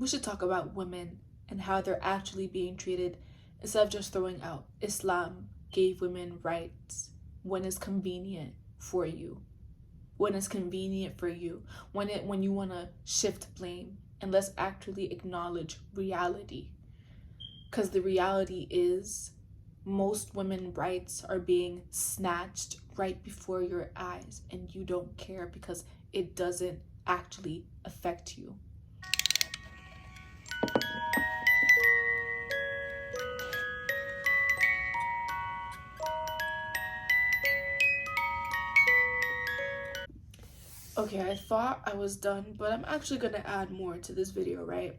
We should talk about women and how they're actually being treated instead of just throwing out Islam gave women rights when it's convenient for you. When it's convenient for you. When you want to shift blame. And let's actually acknowledge reality. Because the reality is most women's rights are being snatched right before your eyes and you don't care because it doesn't actually affect you. Okay, I thought I was done, but I'm actually going to add more to this video, right?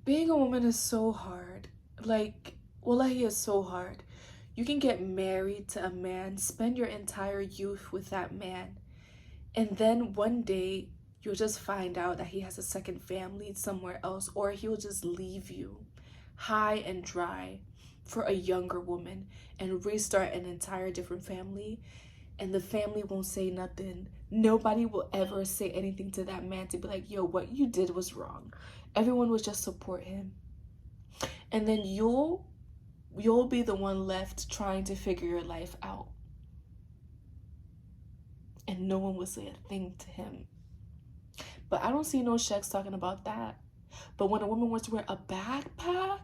Being a woman is so hard. Like, wallahi is so hard. You can get married to a man, spend your entire youth with that man, and then one day you'll just find out that he has a second family somewhere else, or he'll just leave you high and dry for a younger woman and restart an entire different family. And the family won't say nothing. Nobody will ever say anything to that man to be like, yo, what you did was wrong. Everyone will just support him. And then you'll be the one left trying to figure your life out. And no one will say a thing to him. But I don't see no sheikhs talking about that. But when a woman wants to wear a backpack,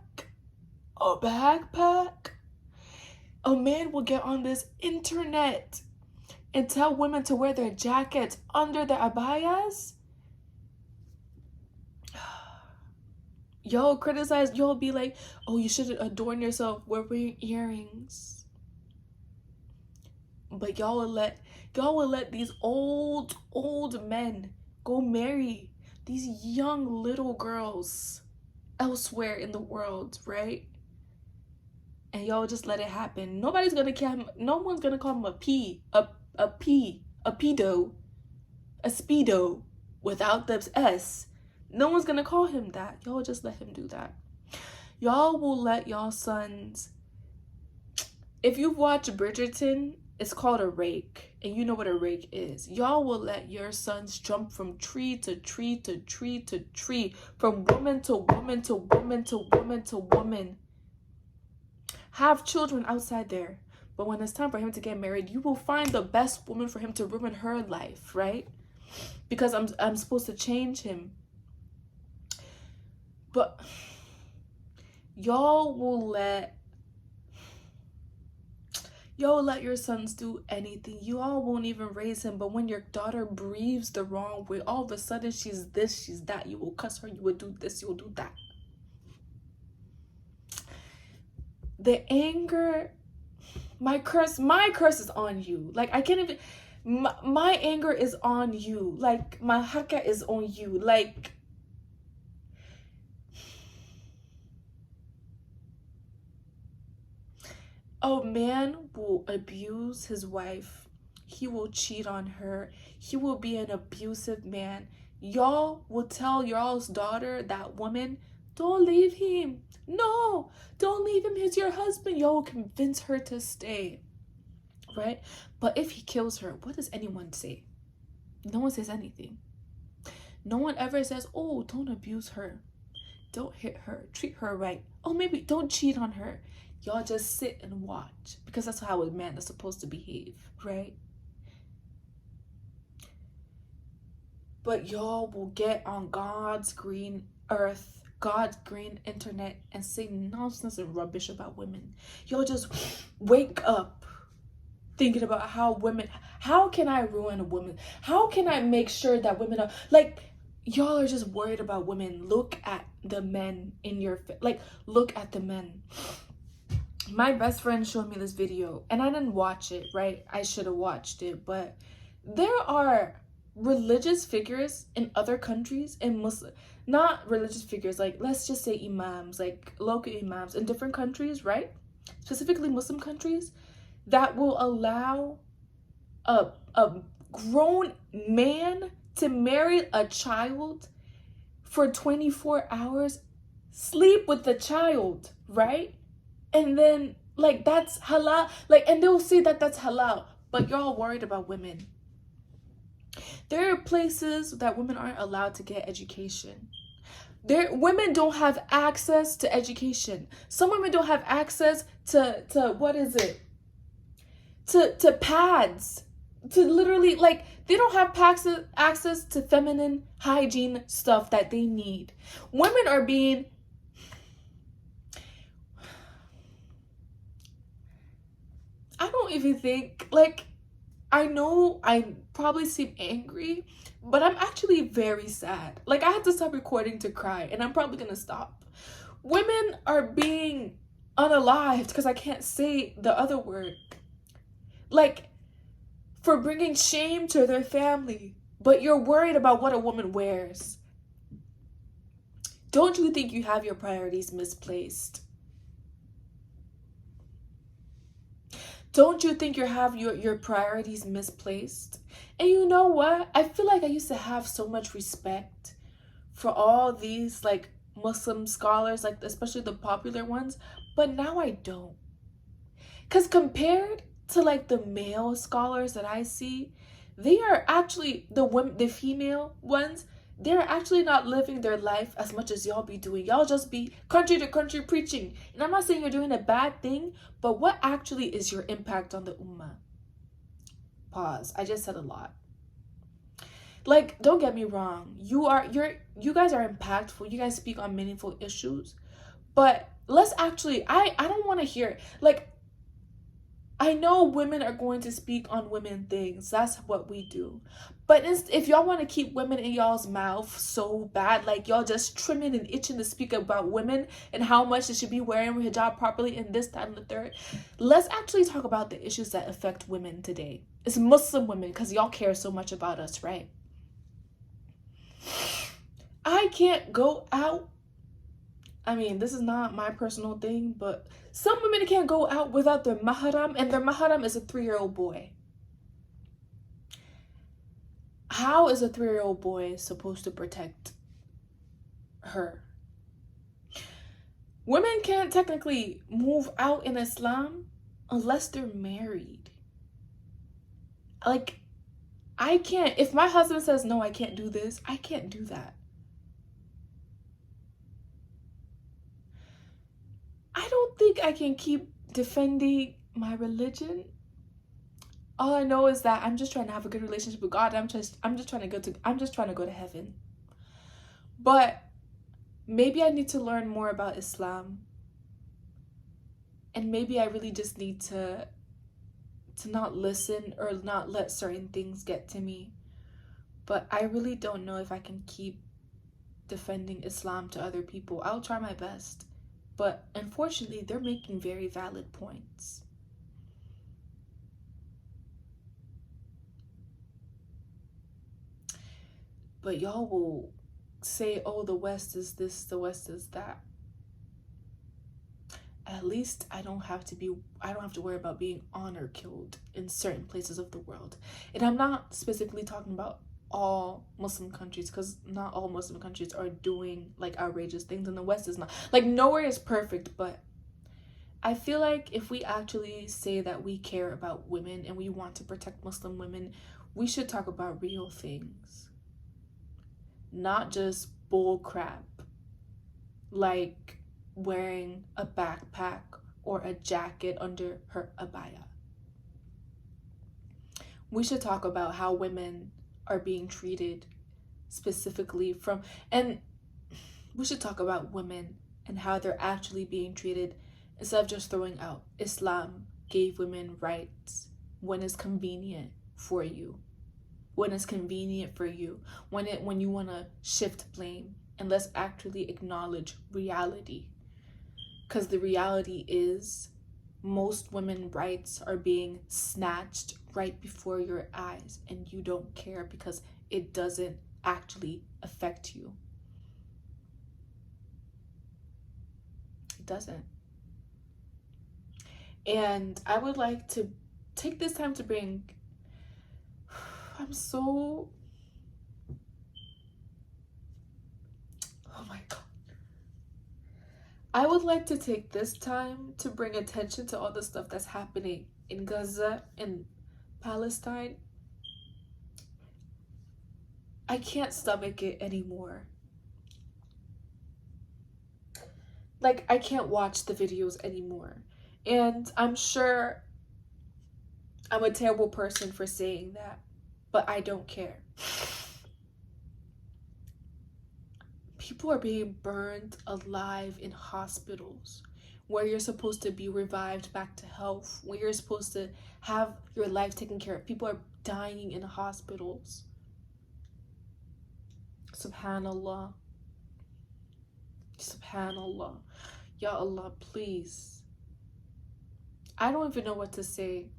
a man will get on this internet and tell women to wear their jackets under their abayas. Y'all criticize, y'all be like, oh, you shouldn't adorn yourself wearing earrings. But y'all will let these old men go marry these young little girls elsewhere in the world, right? And y'all just let it happen. No one's gonna call him a pedo, a speedo without the S. No one's gonna call him that. Y'all just let him do that. Y'all will let y'all sons, if you've watched Bridgerton, it's called a rake, and you know what a rake is. Y'all will let your sons jump from tree to tree to tree to tree, from woman to woman to woman to woman to woman. Have children outside there. But when it's time for him to get married, you will find the best woman for him to ruin her life, right? Because I'm supposed to change him. But y'all will let your sons do anything. You all won't even raise him. But when your daughter breathes the wrong way, all of a sudden she's this, she's that. You will cuss her, you will do this, you will do that. The anger, my curse is on you. Like, I can't even, my anger is on you. Like, my haka is on you. Like, a man will abuse his wife. He will cheat on her. He will be an abusive man. Y'all will tell y'all's daughter, that woman, don't leave him. No, don't leave him. He's your husband. Y'all will convince her to stay, right? But if he kills her, what does anyone say? No one says anything. No one ever says, oh, don't abuse her. Don't hit her. Treat her right. Oh, maybe don't cheat on her. Y'all just sit and watch, because that's how a man is supposed to behave, right? But y'all will get on God's green earth, God's green internet, and say nonsense and rubbish about women. Y'all just wake up thinking about how can I ruin a woman? How can I make sure that women are, like, y'all are just worried about women. Look at the men in your, look at the men. My best friend showed me this video, and I didn't watch it, right? I should have watched it, but there are religious figures in other countries, in Muslim, not religious figures, like, let's just say imams, like local imams in different countries, right? Specifically Muslim countries, that will allow a grown man to marry a child for 24 hours, sleep with the child, right? And then, like, that's halal, like, and they'll say that that's halal, but you're all worried about women. There are places that women aren't allowed to get education. Women don't have access to education. Some women don't have access to what is it? To pads. To literally, like, they don't have access to feminine hygiene stuff that they need. Women are being, I don't even think, like, I know I probably seem angry, but I'm actually very sad. Like, I had to stop recording to cry, and I'm probably gonna stop. Women are being unalived, because I can't say the other word. Like, for bringing shame to their family, but you're worried about what a woman wears. Don't you think you have your priorities misplaced? Don't you think you have your priorities misplaced? And you know what? I feel like I used to have so much respect for all these, like, Muslim scholars, like, especially the popular ones, but now I don't. Because compared to, like, the male scholars that I see, they are actually, the female ones, they're actually not living their life as much as y'all be doing. Y'all just be country to country preaching. And I'm not saying you're doing a bad thing, but what actually is your impact on the ummah? Pause. I just said a lot. Like, don't get me wrong. You guys are impactful. You guys speak on meaningful issues. But let's actually, I don't want to hear, like, I know women are going to speak on women things. That's what we do. But if y'all want to keep women in y'all's mouth so bad, like y'all just trimming and itching to speak about women and how much they should be wearing hijab properly and this, that, and the third, let's actually talk about the issues that affect women today. It's Muslim women, because y'all care so much about us, right? I can't go out. I mean, this is not my personal thing, but some women can't go out without their mahram, and their mahram is a 3-year-old boy. How is a 3-year-old boy supposed to protect her? Women can't technically move out in Islam unless they're married. Like, I can't, if my husband says, no, I can't do this, I can't do that. I don't think I can keep defending my religion. All I know is that I'm just trying to have a good relationship with God. I'm just trying to go to heaven. But maybe I need to learn more about Islam. And maybe I really just need to not listen or not let certain things get to me. But I really don't know if I can keep defending Islam to other people. I'll try my best. But unfortunately, they're making very valid points. But y'all will say, oh, the West is this, the West is that. At least I don't have to worry about being honor killed in certain places of the world. And I'm not specifically talking about all Muslim countries, because not all Muslim countries are doing like outrageous things, and the West is not. Like, nowhere is perfect, but I feel like if we actually say that we care about women and we want to protect Muslim women, we should talk about real things, not just bull crap like wearing a backpack or a jacket under her abaya. We should talk about how women are being treated specifically and we should talk about women and how they're actually being treated, instead of just throwing out Islam gave women rights when it's convenient for you. When it's convenient for you. When you want to shift blame. And let's actually acknowledge reality. Because the reality is most women's rights are being snatched right before your eyes, and you don't care because it doesn't actually affect you. It doesn't. And I would like to take this time to bring, oh my God. I would like to take this time to bring attention to all the stuff that's happening in Gaza and Palestine. I can't stomach it anymore. like, I can't watch the videos anymore. And I'm sure I'm a terrible person for saying that, but I don't care. People are being burned alive in hospitals where you're supposed to be revived back to health, where you're supposed to have your life taken care of. People are dying in hospitals. Subhanallah. Subhanallah. Ya Allah, please. I don't even know what to say.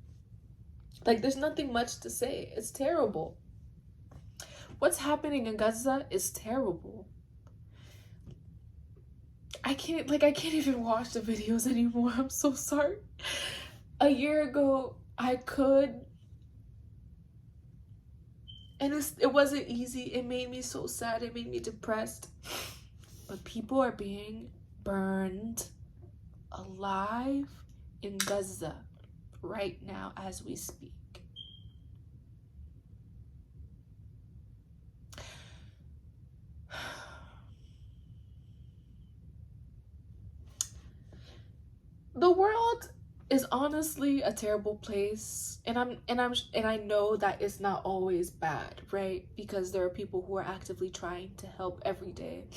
Like, there's nothing much to say. It's terrible. What's happening in Gaza is terrible. I can't even watch the videos anymore. I'm so sorry. A year ago, I could. And it wasn't easy. It made me so sad. It made me depressed. But people are being burned alive in Gaza right now as we speak. The world is honestly a terrible place, and I know that it's not always bad, right? Because there are people who are actively trying to help every day.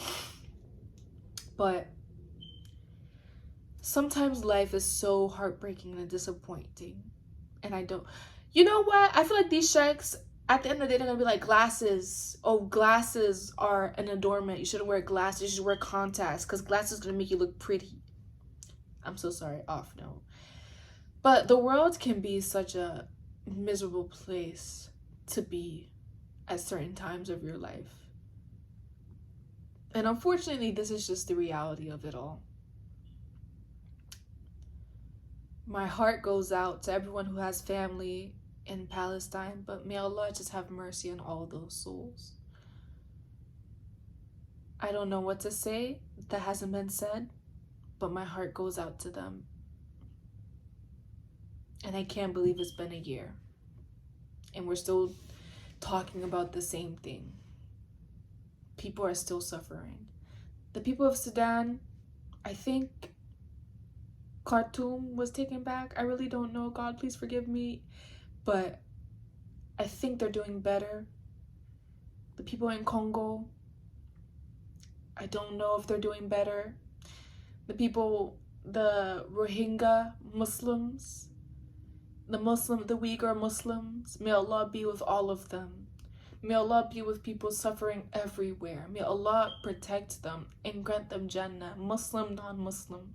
But sometimes life is so heartbreaking and disappointing, and I don't. You know what? I feel like these sheikhs, at the end of the day, they're gonna be like, glasses. Oh, glasses are an adornment. You shouldn't wear glasses. You should wear contacts because glasses are gonna make you look pretty. I'm so sorry. Off note. But the world can be such a miserable place to be at certain times of your life. And unfortunately, this is just the reality of it all. My heart goes out to everyone who has family in Palestine, but may Allah just have mercy on all those souls. I don't know what to say that hasn't been said, but my heart goes out to them. And I can't believe it's been a year. And we're still talking about the same thing. People are still suffering. The people of Sudan, I think Khartoum was taken back. I really don't know. God, please forgive me. But I think they're doing better. The people in Congo, I don't know if they're doing better. The Rohingya Muslims, the Uyghur Muslims, may Allah be with all of them. May Allah be with people suffering everywhere. May Allah protect them and grant them Jannah, Muslim, non-Muslim.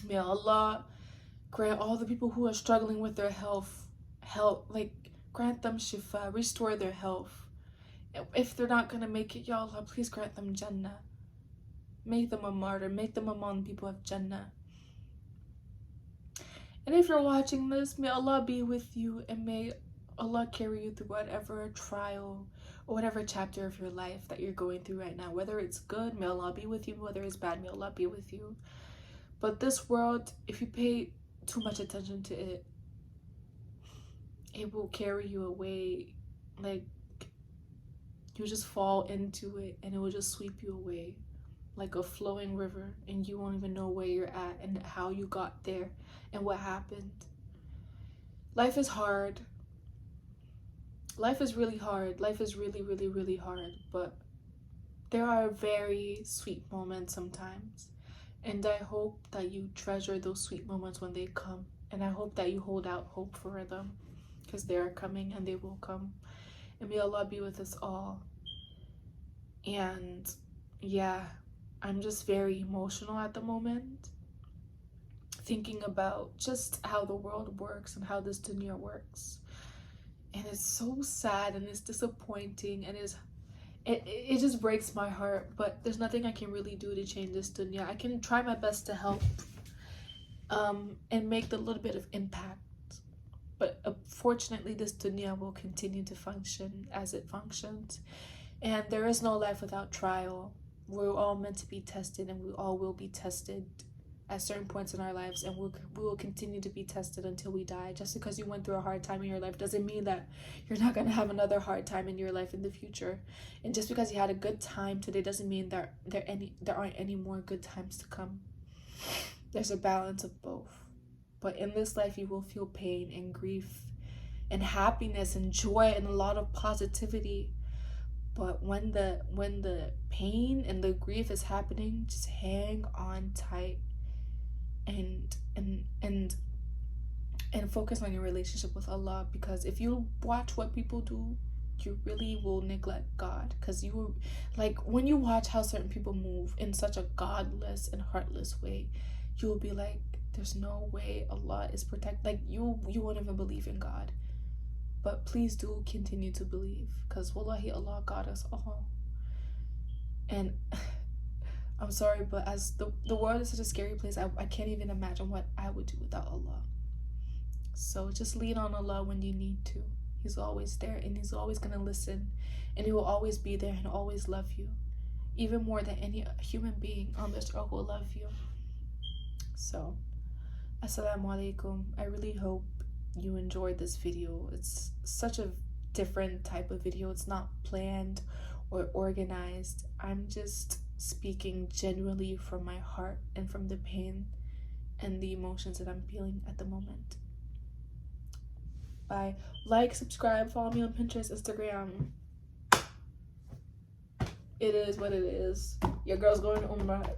May Allah grant all the people who are struggling with their health, grant them shifa, restore their health. If they're not going to make it, Ya Allah, please grant them Jannah. Make them a martyr. Make them among people of Jannah. And if you're watching this, may Allah be with you and may Allah carry you through whatever trial or whatever chapter of your life that you're going through right now. Whether it's good, may Allah be with you. Whether it's bad, may Allah be with you. But this world, if you pay too much attention to it, it will carry you away. Like, you just fall into it and it will just sweep you away like a flowing river, and you won't even know where you're at and how you got there and what happened. Life is hard. Life is really hard. Life is really, really, really hard. But there are very sweet moments sometimes. And I hope that you treasure those sweet moments when they come. And I hope that you hold out hope for them, because they are coming and they will come. And may Allah be with us all. And yeah, I'm just very emotional at the moment, thinking about just how the world works and how this dunya works. And it's so sad and it's disappointing and it just breaks my heart. But there's nothing I can really do to change this dunya. I can try my best to help and make a little bit of impact. But unfortunately, this dunya will continue to function as it functions. And there is no life without trial. We're all meant to be tested, and we all will be tested at certain points in our lives, and we will continue to be tested until we die. Just because you went through a hard time in your life doesn't mean that you're not going to have another hard time in your life in the future. And just because you had a good time today doesn't mean that there aren't any more good times to come. There's a balance of both. But in this life, you will feel pain and grief and happiness and joy and a lot of positivity. But when the pain and the grief is happening, just hang on tight and focus on your relationship with Allah. Because if you watch what people do, you really will neglect God. Because you will, like, when you watch how certain people move in such a godless and heartless way, you will be like, there's no way Allah is like, you won't even believe in God. But please do continue to believe, because wallahi, Allah got us all. And I'm sorry, but as the world is such a scary place, I can't even imagine what I would do without Allah. So just lean on Allah when you need to. He's always there, and He's always going to listen, and He will always be there and always love you, even more than any human being on this earth will love you. So, assalamu alaikum. I really hope you enjoyed this video. It's such a different type of video. It's not planned or organized. I'm just speaking genuinely from my heart and from the pain and the emotions that I'm feeling at the moment. Bye. Like, subscribe, follow me on Pinterest, Instagram. It is what it is. Your girl's going to Umrah.